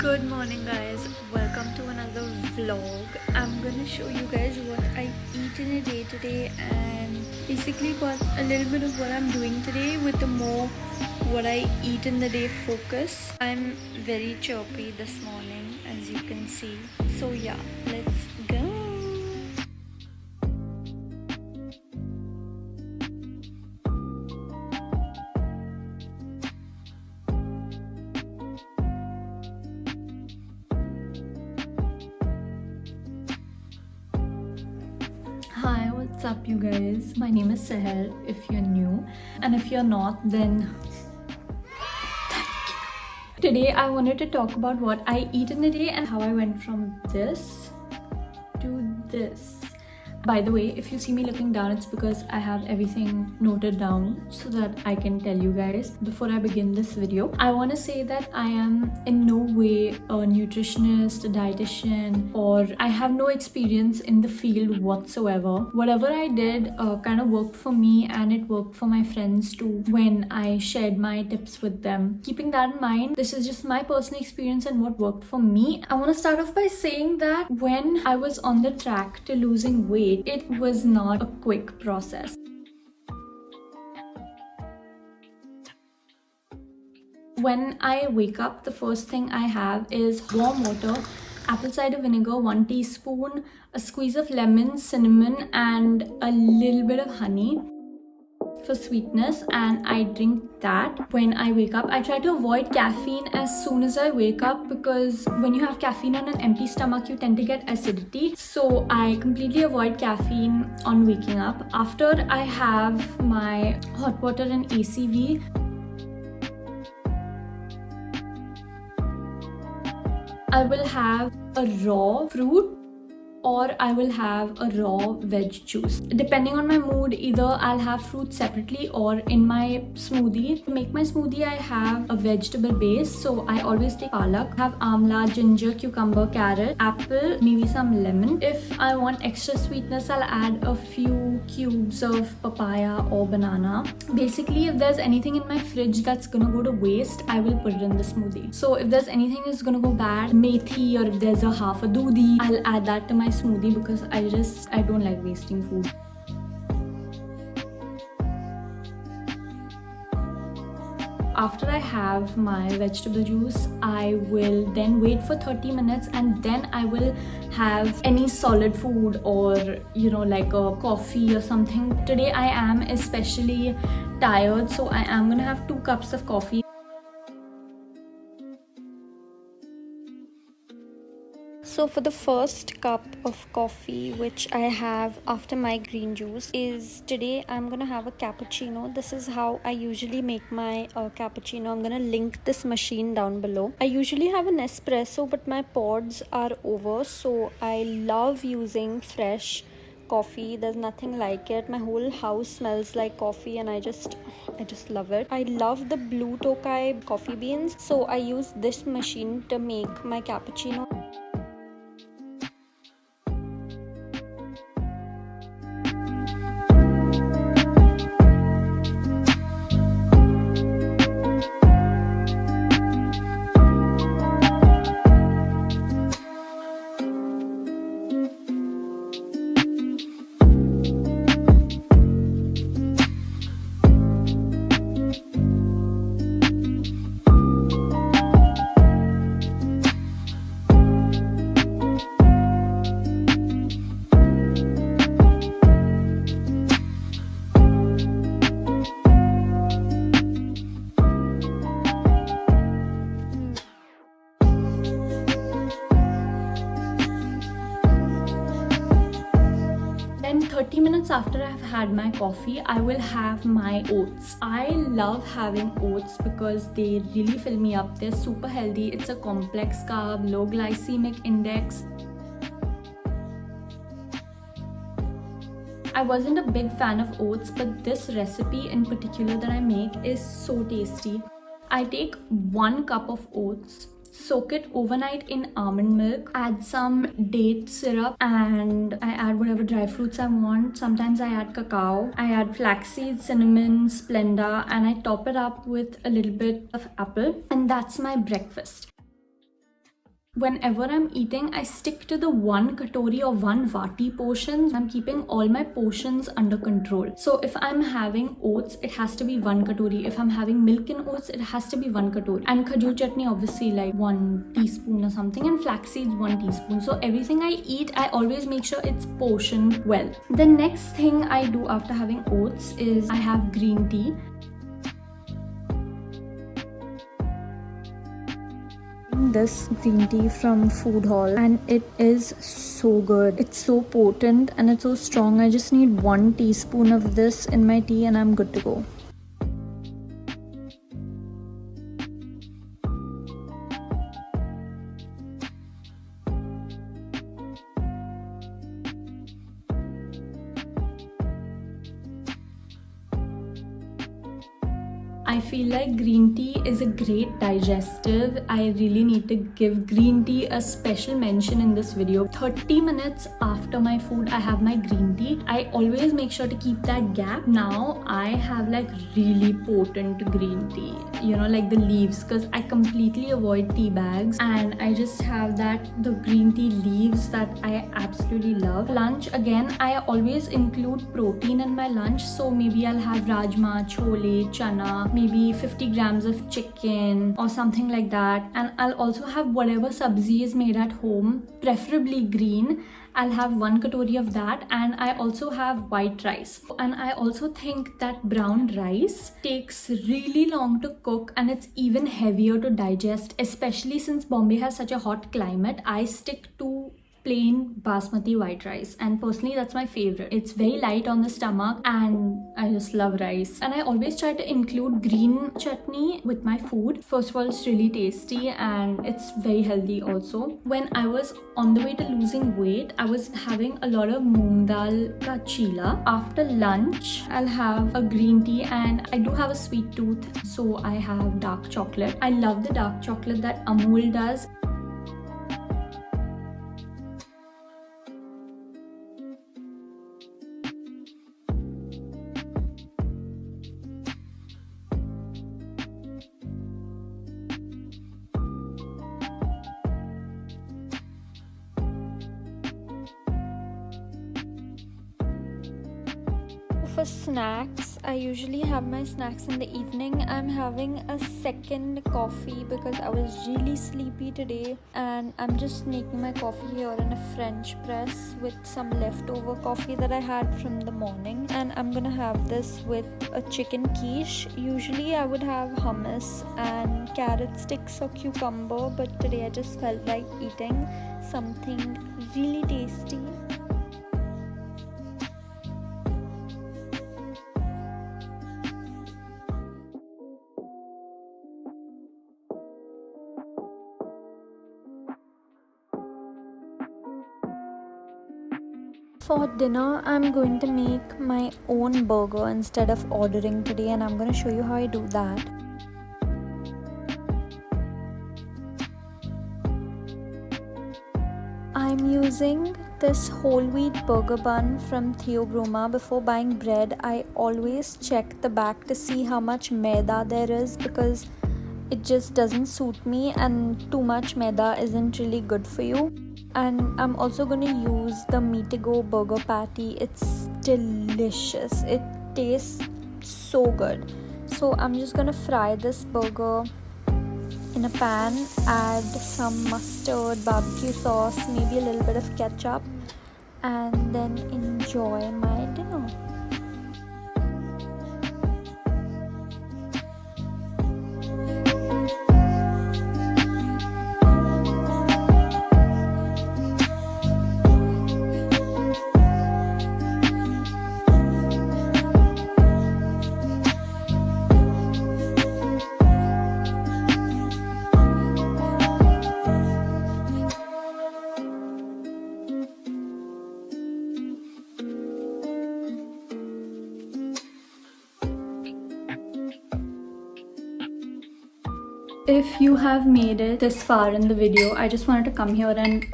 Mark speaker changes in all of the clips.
Speaker 1: Good morning guys, welcome to another vlog. I'm gonna show you guys what I eat in a day today and basically got a little bit of what I'm doing today with the more what I eat in the day focus. I'm very chirpy this morning as you can see. So yeah, let's go. Hi, what's up you guys? My name is Seher if you're new, and if you're not then today I wanted to talk about what I eat in a day and how I went from this to this. By the way, if you see me looking down, it's because I have everything noted down so that I can tell you guys. Before I begin this video, I want to say that I am in no way a nutritionist, a dietitian, or I have no experience in the field whatsoever. Whatever I did kind of worked for me, and it worked for my friends too when I shared my tips with them. Keeping that in mind, this is just my personal experience and what worked for me. I want to start off by saying that when I was on the track to losing weight, it was not a quick process. When I wake up, the first thing I have is warm water, apple cider vinegar, 1 teaspoon, a squeeze of lemon, cinnamon, and a little bit of honey for sweetness, and I drink that when I wake up. I try to avoid caffeine as soon as I wake up because when you have caffeine on an empty stomach, you tend to get acidity. So I completely avoid caffeine on waking up. After I have my hot water and ACV, I will have a raw fruit or I will have a raw veg juice. Depending on my mood, either I'll have fruit separately or in my smoothie. To make my smoothie, I have a vegetable base. So I always take palak, have amla, ginger, cucumber, carrot, apple, maybe some lemon. If I want extra sweetness, I'll add a few cubes of papaya or banana. Basically, if there's anything in my fridge that's gonna go to waste, I will put it in the smoothie. So if there's anything that's gonna go bad, methi, or if there's a half a doodhi, I'll add that to my smoothie because I don't like wasting food. After I have my vegetable juice, I will then wait for 30 minutes and then I will have any solid food or like a coffee or something. Today I am especially tired, so I am gonna have 2 cups of coffee. So for the first cup of coffee which I have after my green juice is today I'm gonna have a cappuccino. This is how I usually make my cappuccino. I'm gonna link this machine down below. I usually have an espresso but my pods are over, so I love using fresh coffee. There's nothing like it. My whole house smells like coffee and I just love it. I love the blue Tokai coffee beans, so I use this machine to make my cappuccino. Then 30 minutes after I've had my coffee, I will have my oats. I love having oats because they really fill me up. They're super healthy. It's a complex carb, low glycemic index. I wasn't a big fan of oats, but this recipe in particular that I make is so tasty. I take 1 cup of oats, soak it overnight in almond milk, add some date syrup, and I add whatever dry fruits I want. Sometimes I add cacao, I add flaxseed, cinnamon, Splenda, and I top it up with a little bit of apple, and that's my breakfast. Whenever I'm eating, I stick to the 1 katori or 1 vati portions. I'm keeping all my portions under control. So if I'm having oats, it has to be 1 katori. If I'm having milk in oats, it has to be 1 katori. And khajur chutney, obviously like 1 teaspoon or something. And flax seeds, 1 teaspoon. So everything I eat, I always make sure it's portioned well. The next thing I do after having oats is I have green tea. This green tea from food hall, and it is so good. It's so potent and it's so strong. I just need 1 teaspoon of this in my tea and I'm good to go. I feel like green tea is a great digestive. I really need to give green tea a special mention in this video. 30 minutes after my food, I have my green tea. I always make sure to keep that gap. Now I have like really potent green tea, you know, like the leaves, because I completely avoid tea bags and I just have the green tea leaves that I absolutely love. Lunch, again, I always include protein in my lunch. So maybe I'll have rajma, chole, chana, maybe 50 grams of chicken or something like that. And I'll also have whatever sabzi is made at home, preferably green. I'll have 1 katori of that, and I also have white rice. And I also think that brown rice takes really long to cook and it's even heavier to digest, especially since Bombay has such a hot climate. I stick to plain basmati white rice, and personally that's my favorite. It's very light on the stomach and I just love rice. And I always try to include green chutney with my food. First of all, it's really tasty and it's very healthy also. When I was on the way to losing weight, I was having a lot of moong dal ka chila. After lunch, I'll have a green tea, and I do have a sweet tooth, so I have dark chocolate. I love the dark chocolate that Amul does. For snacks, I usually have my snacks in the evening. I'm having a second coffee because I was really sleepy today, and I'm just making my coffee here in a French press with some leftover coffee that I had from the morning, and I'm gonna have this with a chicken quiche. Usually I would have hummus and carrot sticks or cucumber, but today I just felt like eating something really tasty. For dinner, I'm going to make my own burger instead of ordering today, and I'm going to show you how I do that. I'm using this whole wheat burger bun from Theobroma. Before buying bread, I always check the back to see how much maida there is, because it just doesn't suit me and too much maida isn't really good for you. And I'm also going to use the Meatigo burger patty. It's delicious. It tastes so good. So I'm just going to fry this burger in a pan, add some mustard, barbecue sauce, maybe a little bit of ketchup, and then enjoy my dinner. If you have made it this far in the video, I just wanted to come here and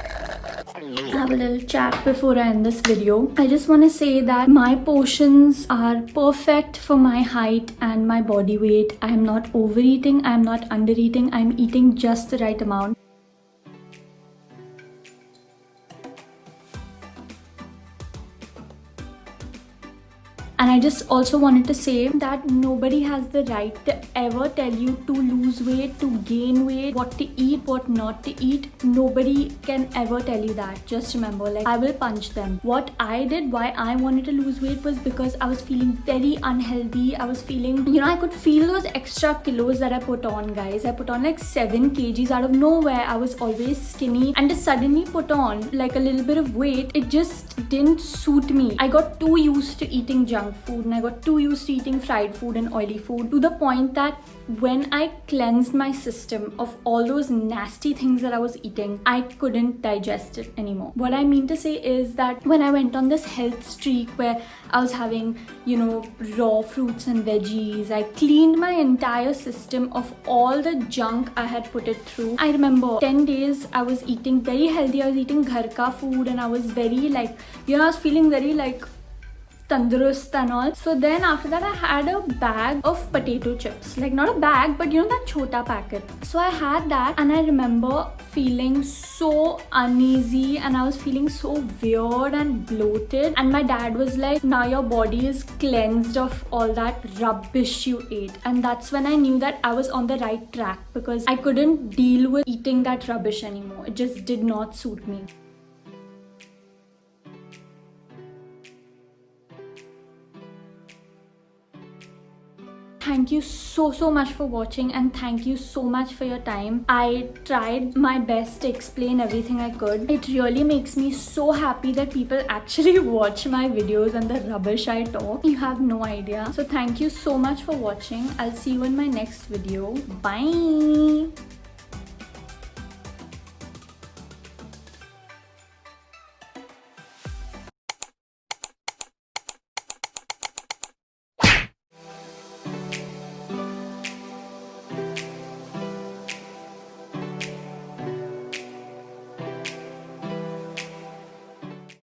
Speaker 1: have a little chat before I end this video. I just want to say that my portions are perfect for my height and my body weight. I am not overeating, I am not undereating, I am eating just the right amount. And I just also wanted to say that nobody has the right to ever tell you to lose weight, to gain weight, what to eat, what not to eat. Nobody can ever tell you that. Just remember, like, I will punch them. What I did, why I wanted to lose weight, was because I was feeling very unhealthy. I was feeling, you know, I could feel those extra kilos that I put on, guys. I put on like 7 kgs out of nowhere. I was always skinny, and to suddenly put on like a little bit of weight, it just didn't suit me. I got too used to eating junk food, and I got too used to eating fried food and oily food, to the point that when I cleansed my system of all those nasty things that I was eating, I couldn't digest it anymore. What I mean to say is that when I went on this health streak where I was having, you know, raw fruits and veggies, I cleaned my entire system of all the junk I had put it through. I remember 10 days I was eating very healthy. I was eating ghar ka food, and I was very, like, you know, I was feeling very like tandurust and all. So then after that, I had a bag of potato chips, like not a bag, but you know, that chota packet. So I had that, and I remember feeling so uneasy, and I was feeling so weird and bloated. And my dad was like, now your body is cleansed of all that rubbish you ate. And that's when I knew that I was on the right track, because I couldn't deal with eating that rubbish anymore. It just did not suit me. Thank you so much for watching, and thank you so much for your time. I tried my best to explain everything I could. It really makes me so happy that people actually watch my videos and the rubbish I talk. You have no idea. So thank you so much for watching. I'll see you in my next video. Bye.